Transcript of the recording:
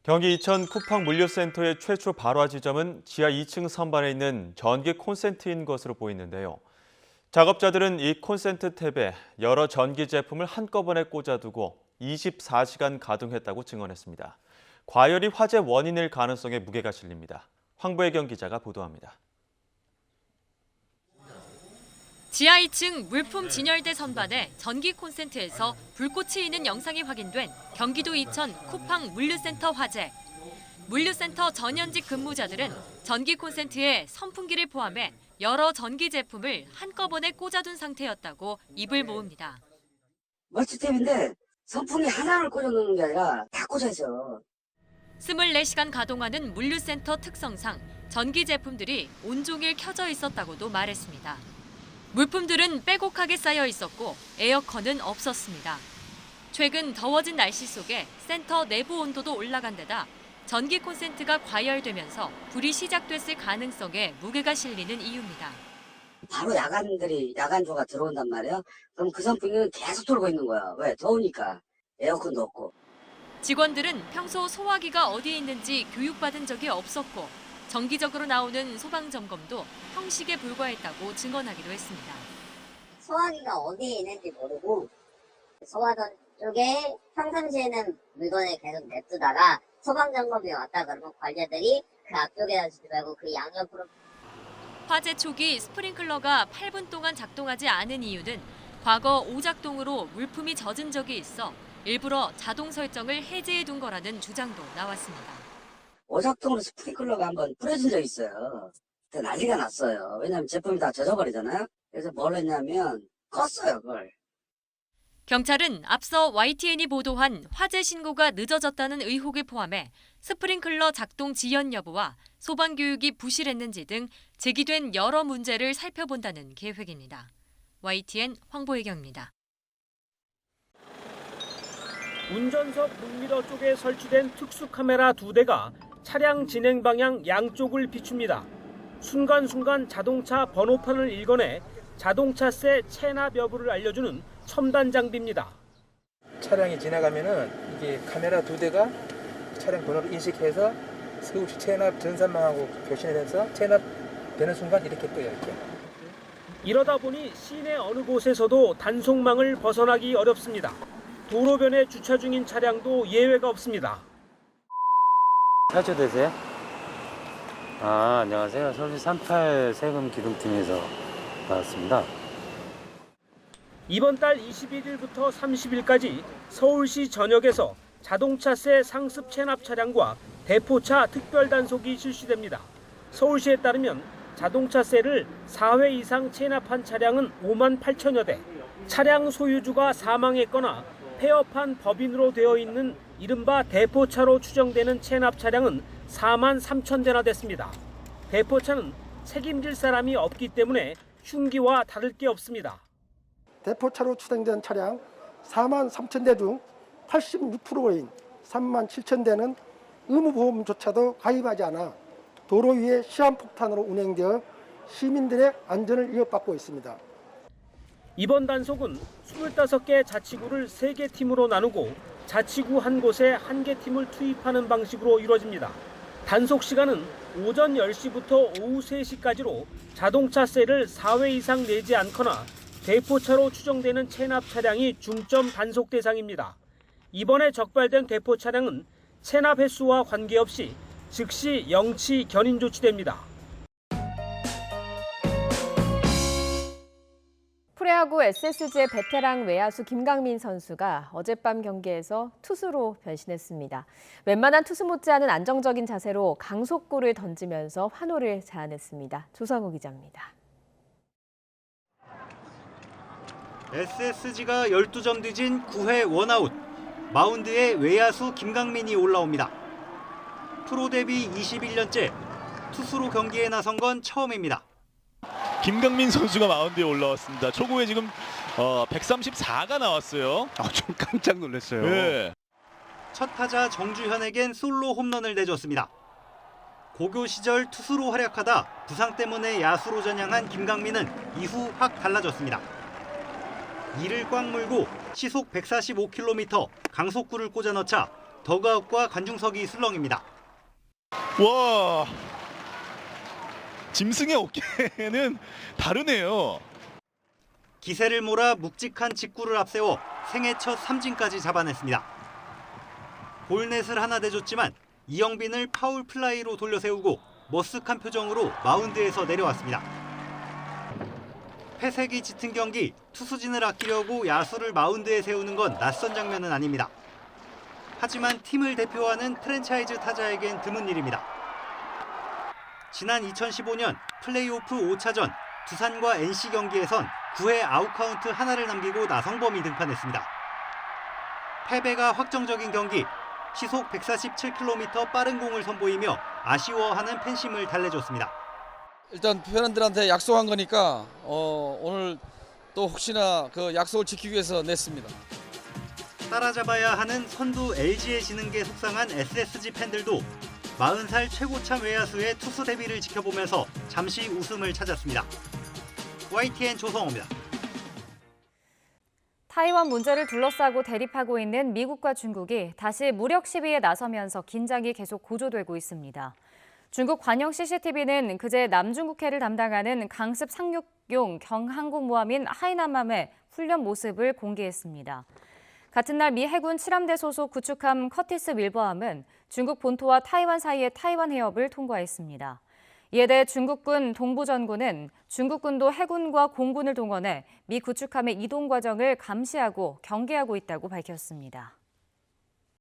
경기 이천 쿠팡 물류센터의 최초 발화 지점은 지하 2층 선반에 있는 전기 콘센트인 것으로 보이는데요. 작업자들은 이 콘센트 탭에 여러 전기 제품을 한꺼번에 꽂아두고 24시간 가동했다고 증언했습니다. 과열이 화재 원인일 가능성에 무게가 실립니다. 황보혜경 기자가 보도합니다. 지하 2층 물품 진열대 선반에 전기 콘센트에서 불꽃이 있는 영상이 확인된 경기도 이천 쿠팡 물류센터 화재. 물류센터 전현직 근무자들은 전기 콘센트에 선풍기를 포함해 여러 전기 제품을 한꺼번에 꽂아둔 상태였다고 입을 모읍니다. 멀티탭인데 선풍기 하나를 꽂아놓는 게 아니라 다 꽂아있어. 24시간 가동하는 물류센터 특성상 전기 제품들이 온종일 켜져 있었다고도 말했습니다. 물품들은 빼곡하게 쌓여 있었고 에어컨은 없었습니다. 최근 더워진 날씨 속에 센터 내부 온도도 올라간 데다 전기 콘센트가 과열되면서 불이 시작됐을 가능성에 무게가 실리는 이유입니다. 바로 야간조가 들어온단 말이야. 그럼 그 선풍기는 계속 돌고 있는 거야. 왜? 더우니까. 에어컨도 없고. 직원들은 평소 소화기가 어디에 있는지 교육받은 적이 없었고 정기적으로 나오는 소방점검도 형식에 불과했다고 증언하기도 했습니다. 소화기가 어디에 있는지 모르고 소화전 쪽에 평상시에는 물건을 계속 냅두다가 소방점검이 왔다 그러면 관리자들이 그 앞쪽에다 주지 말고 그 양옆으로. 화재 초기 스프링클러가 8분 동안 작동하지 않은 이유는 과거 오작동으로 물품이 젖은 적이 있어 일부러 자동 설정을 해제해둔 거라는 주장도 나왔습니다. 오작동으로 스프링클러가 한번 뿌려진 적이 있어요. 그때 난리가 났어요. 왜냐면 제품이 다 젖어버리잖아요. 그래서 뭘 했냐면 껐어요, 그걸. 경찰은 앞서 YTN이 보도한 화재 신고가 늦어졌다는 의혹을 포함해 스프링클러 작동 지연 여부와 소방 교육이 부실했는지 등 제기된 여러 문제를 살펴본다는 계획입니다. YTN 황보혜경입니다. 운전석 문미러 쪽에 설치된 특수 카메라 2대가 차량 진행 방향 양쪽을 비춥니다. 순간순간 자동차 번호판을 읽어내 자동차세 체납 여부를 알려주는 첨단 장비입니다. 차량이 지나가면은 이게 카메라 2대가 차량 번호를 인식해서 서울시 체납 전산망하고 교신을 해서 체납되는 순간 이렇게 떠요. 이렇게. 이러다 보니 시내 어느 곳에서도 단속망을 벗어나기 어렵습니다. 도로변에 주차 중인 차량도 예외가 없습니다. 탈주되세요? 안녕하세요. 서울시 38 세금 기둥팀에서 나왔습니다. 이번 달 21일부터 30일까지 서울시 전역에서 자동차세 상습 체납 차량과 대포차 특별 단속이 실시됩니다. 서울시에 따르면 자동차세를 4회 이상 체납한 차량은 5만 8천여 대, 차량 소유주가 사망했거나 폐업한 법인으로 되어 있는 이른바 대포차로 추정되는 체납 차량은 4만 3천 대나 됐습니다. 대포차는 책임질 사람이 없기 때문에 흉기와 다를 게 없습니다. 대포차로 추정된 차량 4만 3천 대 중 86%인 3만 7천 대는 의무보험조차도 가입하지 않아 도로 위에 시한폭탄으로 운행되어 시민들의 안전을 위협받고 있습니다. 이번 단속은 25개 자치구를 3개 팀으로 나누고 자치구 한 곳에 1개 팀을 투입하는 방식으로 이루어집니다. 단속 시간은 오전 10시부터 오후 3시까지로 자동차세를 4회 이상 내지 않거나 대포차로 추정되는 체납 차량이 중점 단속 대상입니다. 이번에 적발된 대포 차량은 체납 횟수와 관계없이 즉시 영치 견인 조치됩니다. 프로야구 SSG의 베테랑 외야수 김강민 선수가 어젯밤 경기에서 투수로 변신했습니다. 웬만한 투수 못지않은 안정적인 자세로 강속구를 던지면서 환호를 자아냈습니다. 조상우 기자입니다. SSG가 12점 뒤진 9회 원아웃. 마운드에 외야수 김강민이 올라옵니다. 프로 데뷔 21년째 투수로 경기에 나선 건 처음입니다. 김강민 선수가 마운드에 올라왔습니다. 초구에 지금 134가 나왔어요. 좀 깜짝 놀랐어요. 네. 첫 타자 정주현에겐 솔로 홈런을 내줬습니다. 고교 시절 투수로 활약하다 부상 때문에 야수로 전향한 김강민은 이후 확 달라졌습니다. 이를 꽉 물고 시속 145km 강속구를 꽂아 넣자 더그아웃과 관중석이 술렁입니다. 와, 짐승의 어깨는 다르네요. 기세를 몰아 묵직한 직구를 앞세워 생애 첫 삼진까지 잡아냈습니다. 볼넷을 하나 내줬지만 이영빈을 파울 플라이로 돌려세우고 머쓱한 표정으로 마운드에서 내려왔습니다. 회색이 짙은 경기, 투수진을 아끼려고 야수를 마운드에 세우는 건 낯선 장면은 아닙니다. 하지만 팀을 대표하는 프랜차이즈 타자에겐 드문 일입니다. 지난 2015년 플레이오프 5차전 두산과 NC 경기에선 9회 아웃카운트 하나를 남기고 나성범이 등판했습니다. 패배가 확정적인 경기, 시속 147km 빠른 공을 선보이며 아쉬워하는 팬심을 달래줬습니다. 일단 팬들한테 약속한 거니까 오늘 또 혹시나 그 약속을 지키기 위해서 냈습니다. 따라잡아야 하는 선두 LG에 지는 게 속상한 SSG 팬들도 40살 최고참 외야수의 투수 데뷔를 지켜보면서 잠시 웃음을 찾았습니다. YTN 조성호입니다. 타이완 문제를 둘러싸고 대립하고 있는 미국과 중국이 다시 무력 시위에 나서면서 긴장이 계속 고조되고 있습니다. 중국 관영 CCTV는 그제 남중국해를 담당하는 강습 상륙용 경항공모함인 하이남함의 훈련 모습을 공개했습니다. 같은 날 미 해군 7함대 소속 구축함 커티스 윌버함은 중국 본토와 타이완 사이의 타이완 해협을 통과했습니다. 이에 대해 중국군 동부전군은 중국군도 해군과 공군을 동원해 미 구축함의 이동 과정을 감시하고 경계하고 있다고 밝혔습니다.